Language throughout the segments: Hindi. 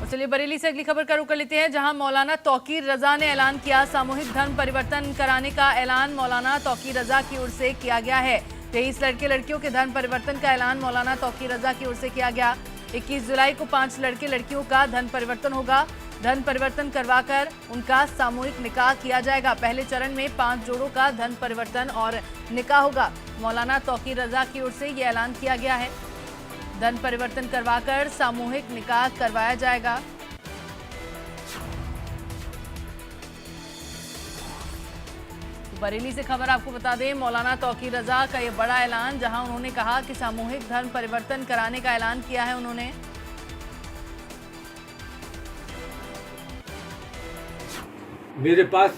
चलिए बरेली से अगली खबर का रुख कर लेते हैं, जहां मौलाना तौकीर रजा ने ऐलान किया सामूहिक धर्म परिवर्तन कराने का ऐलान मौलाना तौकीर रजा की ओर से किया गया है। 23 लड़के लड़कियों के धर्म परिवर्तन का ऐलान मौलाना तौकीर रजा की ओर से किया गया। 21 जुलाई को 5 लड़के लड़कियों का धर्म परिवर्तन होगा। धर्म परिवर्तन करवाकर उनका सामूहिक निकाह किया जाएगा। पहले चरण में 5 जोड़ों का धर्म परिवर्तन और निकाह होगा। मौलाना तौकीर रजा की ओर से यह ऐलान किया गया है। धर्म परिवर्तन करवाकर सामूहिक निकाह करवाया जाएगा। बरेली से खबर आपको बता दें, मौलाना तौकीर रजा का ये बड़ा ऐलान, जहां उन्होंने कहा कि सामूहिक धर्म परिवर्तन कराने का ऐलान किया है उन्होंने। मेरे पास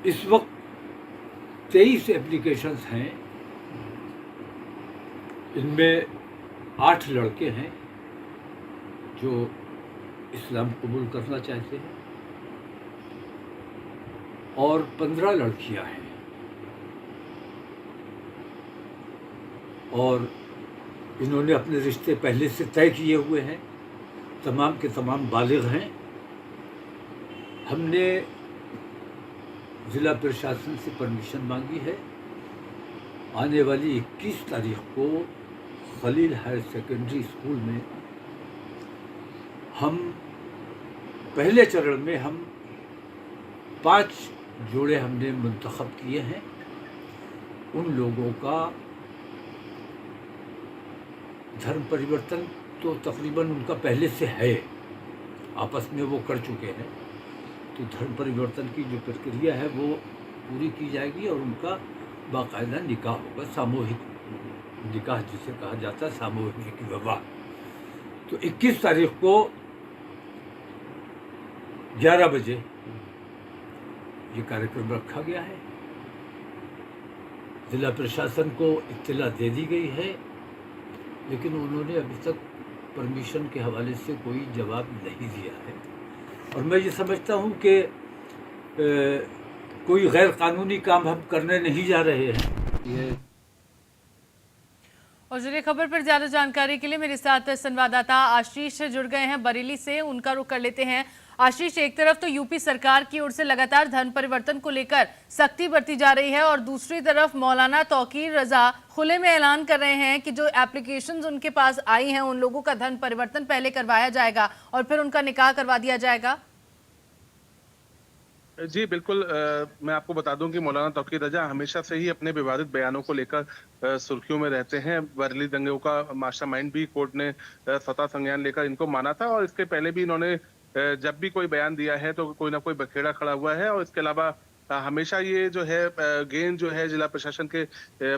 इस वक्त 23 एप्लीकेशंस हैं। इनमें 8 लड़के हैं जो इस्लाम कबूल करना चाहते हैं और 15 लड़कियां हैं और इन्होंने अपने रिश्ते पहले से तय किए हुए हैं। तमाम के तमाम बालिग हैं। हमने ज़िला प्रशासन से परमिशन मांगी है। आने वाली 21 तारीख को खलील हायर सेकेंडरी स्कूल में हम पहले चरण में 5 जोड़े हमने मुंतखब किए हैं। उन लोगों का धर्म परिवर्तन तो तकरीबन उनका पहले से है, आपस में वो कर चुके हैं। तो धर्म परिवर्तन की जो प्रक्रिया है वो पूरी की जाएगी और उनका बाकायदा निकाह होगा, सामूहिक निकाह जिसे कहा जाता है, सामूहिक विवाह। तो 21 तारीख को 11 बजे ये कार्यक्रम रखा गया है। जिला प्रशासन को इत्तला दे दी गई है, लेकिन उन्होंने अभी तक परमिशन के हवाले से कोई जवाब नहीं दिया है। और मैं ये समझता हूँ कि कोई गैर कानूनी काम हम करने नहीं जा रहे हैं। ये और चलिए खबर पर ज्यादा जानकारी के लिए मेरे साथ संवाददाता आशीष जुड़ गए हैं बरेली से, उनका रुख कर लेते हैं। आशीष, एक तरफ तो यूपी सरकार की ओर से लगातार धर्म परिवर्तन को लेकर सख्ती बरती जा रही है और दूसरी तरफ मौलाना तौकीर रजा खुले में ऐलान कर रहे हैं कि जो एप्लीकेशंस उनके पास आई हैं उन लोगों का धर्म परिवर्तन पहले करवाया जाएगा और फिर उनका निकाह करवा दिया जाएगा। जी बिल्कुल, मैं आपको बता दूं कि मौलाना तौकीर रजा हमेशा से ही अपने विवादित बयानों को लेकर सुर्खियों में रहते हैं। बरेली दंगों का मास्टरमाइंड भी कोर्ट ने स्वतः संज्ञान लेकर इनको माना था और इसके पहले भी इन्होंने जब भी कोई बयान दिया है तो कोई ना कोई बखेड़ा खड़ा हुआ है। और इसके अलावा हमेशा ये जो है गेंद जो है जिला प्रशासन के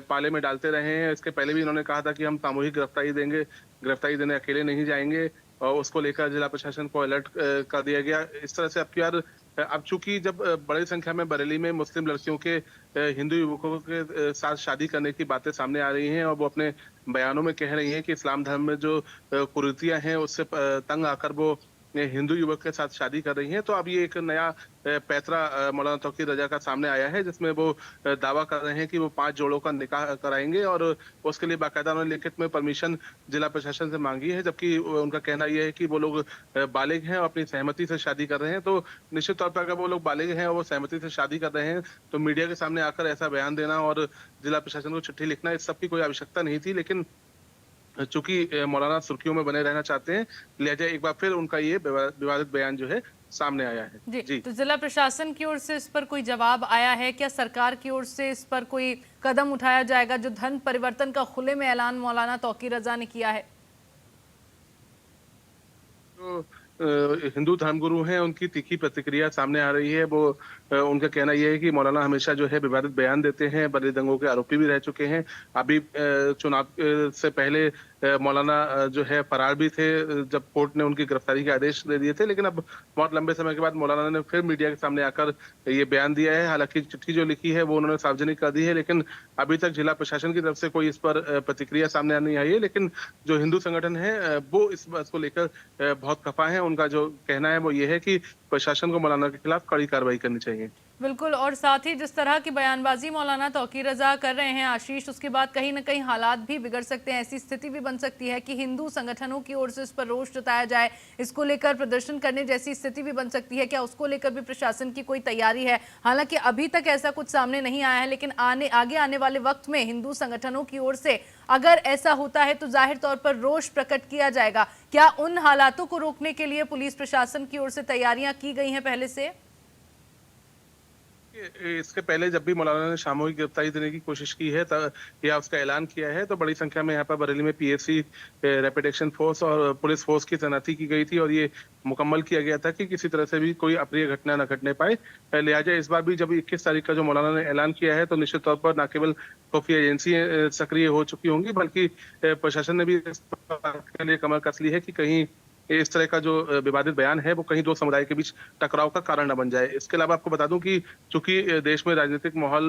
पाले में डालते रहे हैं। इसके पहले भी इन्होंने कहा था कि हम सामूहिक गिरफ्तारी देंगे, गिरफ्तारी देने अकेले नहीं जाएंगे, और उसको लेकर जिला प्रशासन को अलर्ट कर दिया गया। इस तरह से अब चूंकि जब बड़ी संख्या में बरेली में मुस्लिम लड़कियों के हिंदू युवकों के साथ शादी करने की बातें सामने आ रही हैं और वो अपने बयानों में कह रही हैं कि इस्लाम धर्म में जो कुरीतियां हैं उससे तंग आकर वो हिंदू युवक के साथ शादी कर रही हैं। तो अब ये एक नया पैतरा मौलाना तौकीर रजा का सामने आया है, जिसमें वो दावा कर रहे हैं कि वो 5 जोड़ों का निकाह कराएंगे और उसके लिए बाकायदा उन्होंने लिखित में परमिशन जिला प्रशासन से मांगी है। जबकि उनका कहना यह है कि वो लोग बालिग हैं और अपनी सहमति से शादी कर रहे हैं। तो निश्चित तौर पर अगर वो लोग बालिग हैं और वो सहमति से शादी कर रहे हैं तो मीडिया के सामने आकर ऐसा बयान देना और जिला प्रशासन को चिट्ठी लिखना, इस सब की कोई आवश्यकता नहीं थी। लेकिन चूंकि मौलाना सुर्खियों में बने रहना चाहते हैं, लिहाजा एक बार फिर उनका ये विवादित बयान जो है सामने आया है। जी। तो जिला प्रशासन की ओर से इस पर कोई जवाब आया है क्या? सरकार की ओर से इस पर कोई कदम उठाया जाएगा? जो धर्म परिवर्तन का खुले में ऐलान मौलाना तौकीर रजा ने किया है, तो हिंदू धर्मगुरु हैं, उनकी तीखी प्रतिक्रिया सामने आ रही है। वो उनका कहना यह है कि मौलाना हमेशा जो है विवादित बयान देते हैं, बरेली दंगों के आरोपी भी रह चुके हैं। अभी चुनाव से पहले मौलाना जो है फरार भी थे जब कोर्ट ने उनकी गिरफ्तारी के आदेश दे दिए थे। लेकिन अब बहुत लंबे समय के बाद मौलाना ने फिर मीडिया के सामने आकर ये बयान दिया है। हालांकि चिट्ठी जो लिखी है वो उन्होंने सार्वजनिक कर दी है, लेकिन अभी तक जिला प्रशासन की तरफ से कोई इस पर प्रतिक्रिया सामने नहीं आई है। लेकिन जो हिंदू संगठन है वो इस बात को लेकर बहुत खफा है। उनका जो कहना है वो ये है कि प्रशासन को मौलाना के खिलाफ कड़ी कार्रवाई करनी चाहिए। बिल्कुल, और साथ ही जिस तरह की बयानबाजी मौलाना तौकीर रजा कर रहे हैं आशीष, उसके बाद कहीं ना कहीं हालात भी बिगड़ सकते हैं। ऐसी स्थिति भी बन सकती है कि हिंदू संगठनों की ओर से इस पर रोष जताया जाए, इसको लेकर प्रदर्शन करने जैसी स्थिति भी बन सकती है। क्या उसको लेकर भी प्रशासन की कोई तैयारी है? हालांकि अभी तक ऐसा कुछ सामने नहीं आया है, लेकिन आगे आने वाले वक्त में हिंदू संगठनों की ओर से अगर ऐसा होता है तो जाहिर तौर पर रोष प्रकट किया जाएगा। क्या उन हालातों को रोकने के लिए पुलिस प्रशासन की ओर से तैयारियां की गई हैं पहले से? इसके पहले जब भी मौलाना ने सामूहिक गिरफ्तारी देने की कोशिश की है या उसका ऐलान किया है, तो बड़ी संख्या में यहाँ पर बरेली में पीएसी, रैपिड एक्शन फोर्स और पुलिस फोर्स की तैनाती की गई थी और ये मुकम्मल किया गया था कि किसी तरह से भी कोई अप्रिय घटना न घटने पाए। लिहाजा इस बार भी जब 21 तारीख का जो मौलाना ने ऐलान किया है, तो निश्चित तौर पर न केवल खुफिया एजेंसी सक्रिय हो चुकी होंगी, बल्कि प्रशासन ने भी इस बात के लिए कमर कस ली है कि कहीं इस तरह का जो विवादित बयान है वो कहीं दो समुदाय के बीच टकराव का कारण न बन जाए। इसके अलावा आपको बता दूं कि चूंकि देश में राजनीतिक माहौल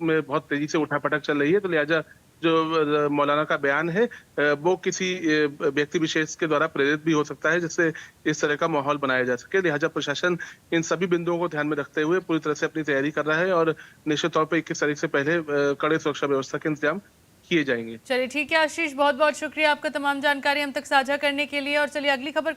में बहुत तेजी से उठापटक चल रही है, तो लिहाजा जो मौलाना का बयान है वो किसी व्यक्ति विशेष के द्वारा प्रेरित भी हो सकता है, जिससे इस तरह का माहौल बनाया जा सके। लिहाजा प्रशासन इन सभी बिंदुओं को ध्यान में रखते हुए पूरी तरह से अपनी तैयारी कर रहा है और निश्चित तौर पर 21 तारीख से पहले कड़े सुरक्षा व्यवस्था के इंतजाम किए जाएंगे। चलिए ठीक है आशीष, बहुत बहुत शुक्रिया आपका तमाम जानकारी हम तक साझा करने के लिए। और चलिए अगली खबर